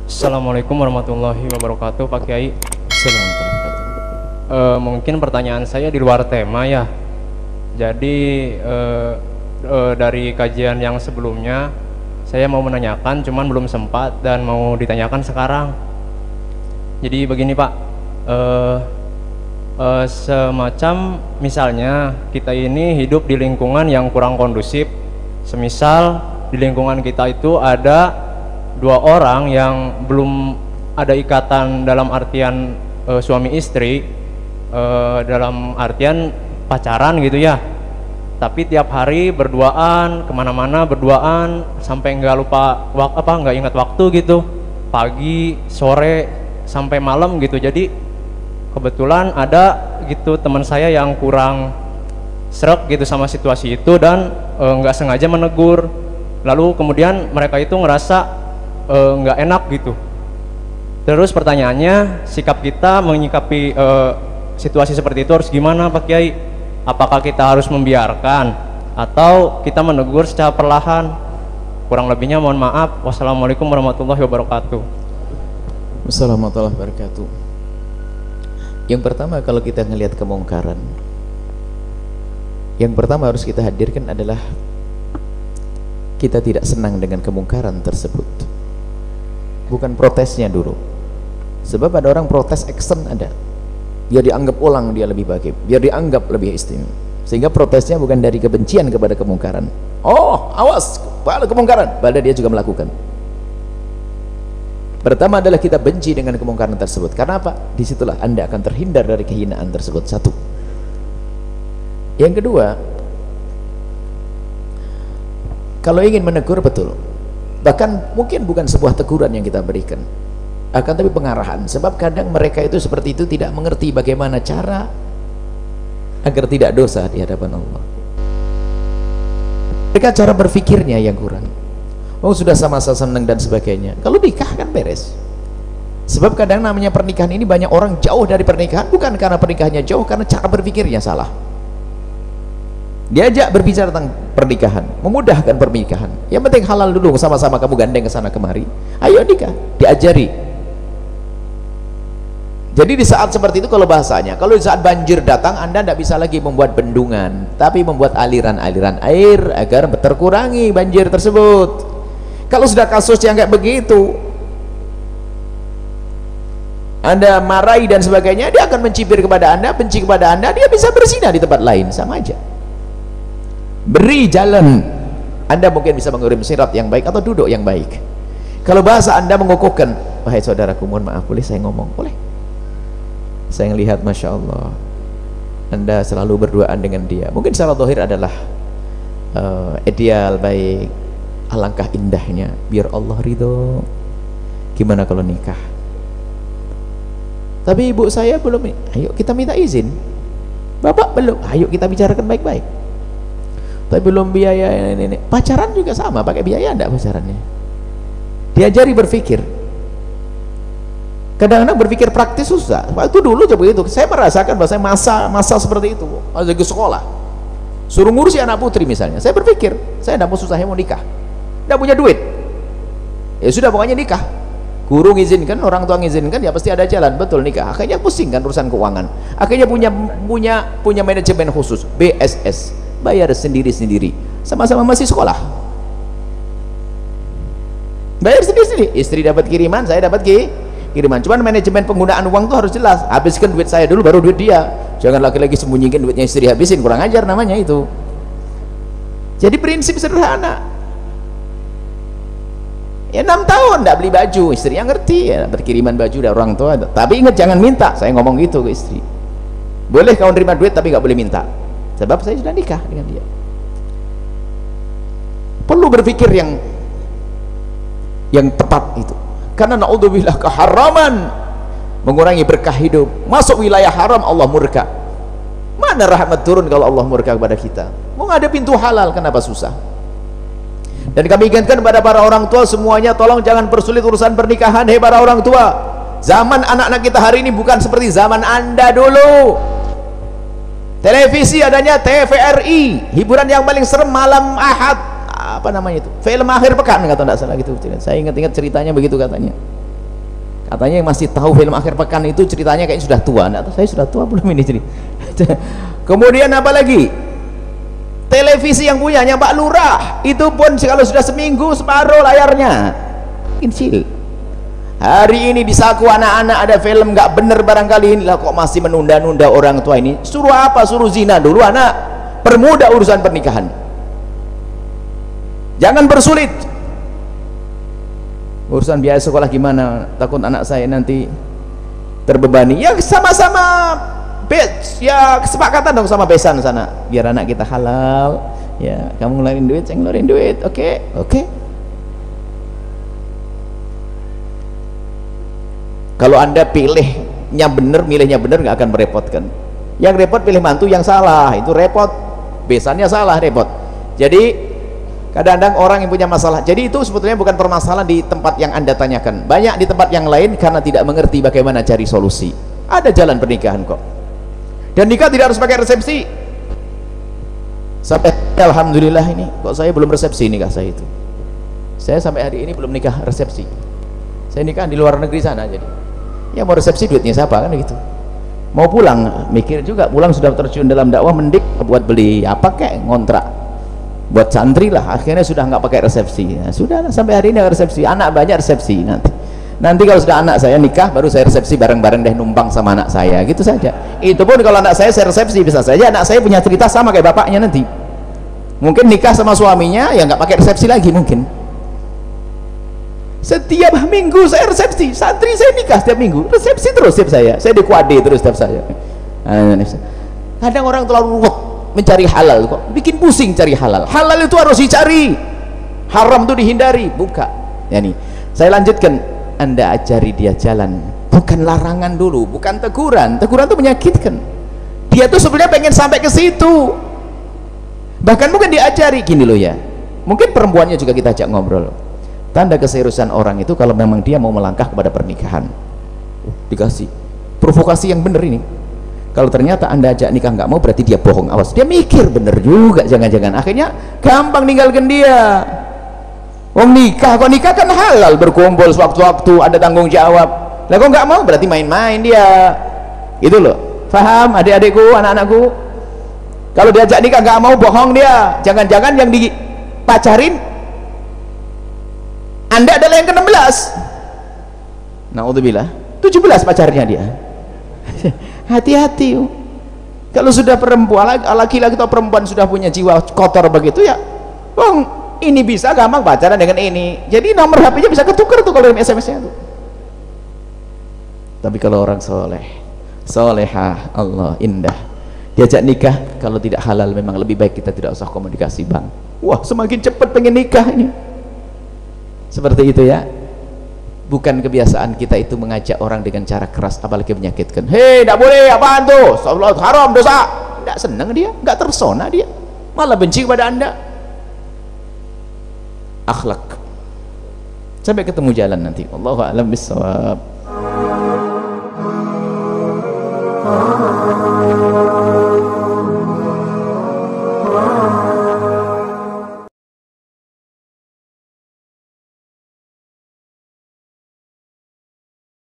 Assalamualaikum warahmatullahi wabarakatuh, Pak Kiai. Assalamualaikum. Mungkin pertanyaan saya di luar tema ya. Jadi dari kajian yang sebelumnya saya mau menanyakan, cuman belum sempat dan mau ditanyakan sekarang. Jadi begini Pak, semacam misalnya kita ini hidup di lingkungan yang kurang kondusif. Semisal di lingkungan kita itu ada dua orang yang belum ada ikatan dalam artian suami istri, dalam artian pacaran gitu ya, tapi tiap hari berduaan, kemana-mana berduaan, sampai nggak lupa nggak ingat waktu gitu, pagi sore sampai malam gitu. Jadi kebetulan ada gitu teman saya yang kurang srek gitu sama situasi itu dan nggak sengaja menegur, lalu kemudian mereka itu ngerasa nggak enak gitu. Terus pertanyaannya, sikap kita menyikapi situasi seperti itu harus gimana Pak Kiai? Apakah kita harus membiarkan atau kita menegur secara perlahan? Kurang lebihnya mohon maaf. Wassalamualaikum warahmatullahi wabarakatuh. Assalamualaikum warahmatullahi wabarakatuh. Yang pertama, kalau kita ngelihat kemungkaran, yang pertama harus kita hadirkan adalah kita tidak senang dengan kemungkaran tersebut, bukan protesnya dulu. Sebab ada orang protes action, ada biar dianggap ulang dia lebih baik, biar dianggap lebih istimewa, sehingga protesnya bukan dari kebencian kepada kemungkaran. Oh awas pada kemungkaran, padahal dia juga melakukan. Pertama adalah kita benci dengan kemungkaran tersebut. Karena apa? Disitulah Anda akan terhindar dari kehinaan tersebut. Satu. Yang kedua, kalau ingin menegur, betul, bahkan mungkin bukan sebuah teguran yang kita berikan, akan tapi pengarahan. Sebab kadang mereka itu seperti itu tidak mengerti bagaimana cara agar tidak dosa di hadapan Allah. Mereka cara berfikirnya yang kurang. Oh sudah sama-sama senang dan sebagainya. Kalau nikah kan beres. Sebab kadang namanya pernikahan ini banyak orang jauh dari pernikahan, bukan karena pernikahannya jauh, karena cara berfikirnya salah. Diajak berbicara tentang pernikahan, memudahkan pernikahan. Yang penting halal dulu, sama-sama kamu gandeng ke sana kemari. Ayo nikah, diajari. Jadi di saat seperti itu, kalau bahasanya, kalau di saat banjir datang, Anda tidak bisa lagi membuat bendungan, tapi membuat aliran-aliran air agar terkurangi banjir tersebut. Kalau sudah kasus yang kayak begitu, Anda marahi dan sebagainya, dia akan mencibir kepada Anda, benci kepada Anda, dia bisa berzina di tempat lain, sama aja. Beri jalan, Anda mungkin bisa mengirim sirat yang baik atau duduk yang baik. Kalau bahasa Anda mengukuhkan, wahai saudaraku, mohon maaf, boleh saya ngomong? Boleh. Saya melihat, Masya Allah, Anda selalu berduaan dengan dia. Mungkin secara zahir adalah ideal, baik. Alangkah indahnya, biar Allah ridho. Gimana kalau nikah? Tapi ibu saya belum, ayo kita minta izin. Bapak belum, ayo kita bicarakan baik-baik. Tapi belum biaya ini. Pacaran juga sama, pakai biaya enggak pacarannya? Diajari berpikir. Kadang-kadang berpikir praktis susah. Waktu dulu coba itu, saya merasakan bahwa saya masa seperti itu. Lagi sekolah, suruh ngurusi anak putri misalnya, saya berpikir, saya enggak mau susah, saya mau nikah. Enggak punya duit. Ya sudah, pokoknya nikah. Guru ngizinkan, orang tua ngizinkan, ya pasti ada jalan, betul nikah. Akhirnya pusing kan urusan keuangan. Akhirnya punya manajemen khusus, BSS. Bayar sendiri-sendiri, sama-sama masih sekolah, bayar sendiri-sendiri. Istri dapat kiriman, saya dapat kiriman. Cuman manajemen penggunaan uang tuh harus jelas. Habiskan duit saya dulu, baru duit dia. Jangan laki-laki sembunyikan duitnya istri, habisin, kurang ajar namanya itu. Jadi prinsip sederhana. Ya 6 tahun tidak beli baju, istri yang ngerti ya, berkiriman baju dari orang tua. Tapi ingat jangan minta, saya ngomong gitu ke istri. Boleh kau terima duit tapi nggak boleh minta. Sebab saya sudah nikah dengan dia. Perlu berpikir yang tepat itu. Karena naudzubillah keharaman mengurangi berkah hidup. Masuk wilayah haram, Allah murka. Mana rahmat turun kalau Allah murka kepada kita? Mau ada pintu halal, kenapa susah? Dan kami ingatkan kepada para orang tua semuanya, tolong jangan persulit urusan pernikahan. Hei para orang tua, zaman anak-anak kita hari ini bukan seperti zaman Anda dulu. Televisi adanya TVRI, hiburan yang paling serem malam Ahad, apa namanya itu, film akhir pekan, kata tidak salah gitu. Saya ingat-ingat ceritanya begitu katanya. Katanya yang masih tahu film Akhir Pekan itu ceritanya kayaknya sudah tua. Nggak tahu saya sudah tua belum ini cerita. Kemudian apa lagi? Televisi yang punyanya Pak Lurah itu pun kalau sudah seminggu separuh layarnya kecil. Hari ini di saku anak-anak ada film nggak bener barangkali, lah kok masih menunda-nunda orang tua ini. Suruh apa? Suruh zina dulu anak, permudah urusan pernikahan, jangan bersulit. Urusan biaya sekolah gimana, takut anak saya nanti terbebani. Ya sama-sama ya kesepakatan dong sama besan sana, biar anak kita halal. Ya kamu ngeluarin duit, saya ngeluarin duit. Oke. Kalau anda pilihnya bener, milihnya bener, nggak akan merepotkan. Yang repot pilih mantu yang salah, itu repot. Besannya salah, repot. Jadi kadang-kadang orang yang punya masalah, jadi itu sebetulnya bukan permasalahan di tempat yang anda tanyakan, banyak di tempat yang lain karena tidak mengerti bagaimana cari solusi. Ada jalan pernikahan kok, dan nikah tidak harus pakai resepsi. Sampai alhamdulillah ini kok saya belum resepsi nikah saya itu, saya sampai hari ini belum nikah resepsi. Saya nikah di luar negeri sana, jadi ya mau resepsi duitnya siapa kan gitu. Mau pulang mikir juga, pulang sudah terjun dalam dakwah, mending buat beli apa kayak ngontrak buat santri lah, akhirnya sudah nggak pakai resepsi. Nah, sudah sampai hari ini resepsi, anak banyak resepsi. Nanti kalau sudah anak saya nikah baru saya resepsi bareng-bareng deh, numpang sama anak saya gitu saja. Itu pun kalau anak saya resepsi, bisa saja anak saya punya cerita sama kayak bapaknya nanti, mungkin nikah sama suaminya ya nggak pakai resepsi lagi mungkin. Setiap minggu saya resepsi, santri saya nikah setiap minggu resepsi terus setiap saya dikuade terus setiap saya. Kadang orang terlalu ruwet mencari halal kok, bikin pusing cari halal. Halal itu harus dicari, haram itu dihindari. Buka ya nih, saya lanjutkan, anda ajari dia jalan, bukan larangan dulu, bukan teguran. Teguran itu menyakitkan. Dia tuh sebenarnya pengen sampai ke situ, bahkan mungkin diajari gini loh ya, mungkin perempuannya juga kita ajak ngobrol. Tanda keseriusan orang itu kalau memang dia mau melangkah kepada pernikahan, dikasih provokasi yang bener ini. Kalau ternyata anda ajak nikah nggak mau, berarti dia bohong. Awas, dia mikir bener juga, jangan-jangan akhirnya gampang ninggalkan dia. Wong nikah, kok nikah kan halal, berkumpul sewaktu-waktu, ada tanggung jawab. Lah kok nggak mau, berarti main-main dia. Itu loh, paham adik-adikku, anak-anakku? Kalau diajak nikah nggak mau, bohong dia. Jangan-jangan yang dipacarin anda adalah yang ke-16. Naudzubillah, 17 pacarnya dia. Hati-hati. Kalau sudah perempuan, laki-laki atau perempuan sudah punya jiwa kotor begitu ya, ini bisa gampang pacaran dengan ini. Jadi nomor HP-nya bisa ketukar tuh kalau SMS-nya tuh. Tapi kalau orang soleh, solehah, Allah indah, diajak nikah, kalau tidak halal memang lebih baik kita tidak usah komunikasi bang. Wah semakin cepat pengen nikah ini. Seperti itu ya. Bukan kebiasaan kita itu mengajak orang dengan cara keras, apalagi menyakitkan. Hei, tidak boleh, apaan tuh? Salat haram, dosa. Tidak senang dia, nggak tersona dia, malah benci kepada anda. Akhlak. Sampai ketemu jalan nanti. Wallahu a'lam bishawab.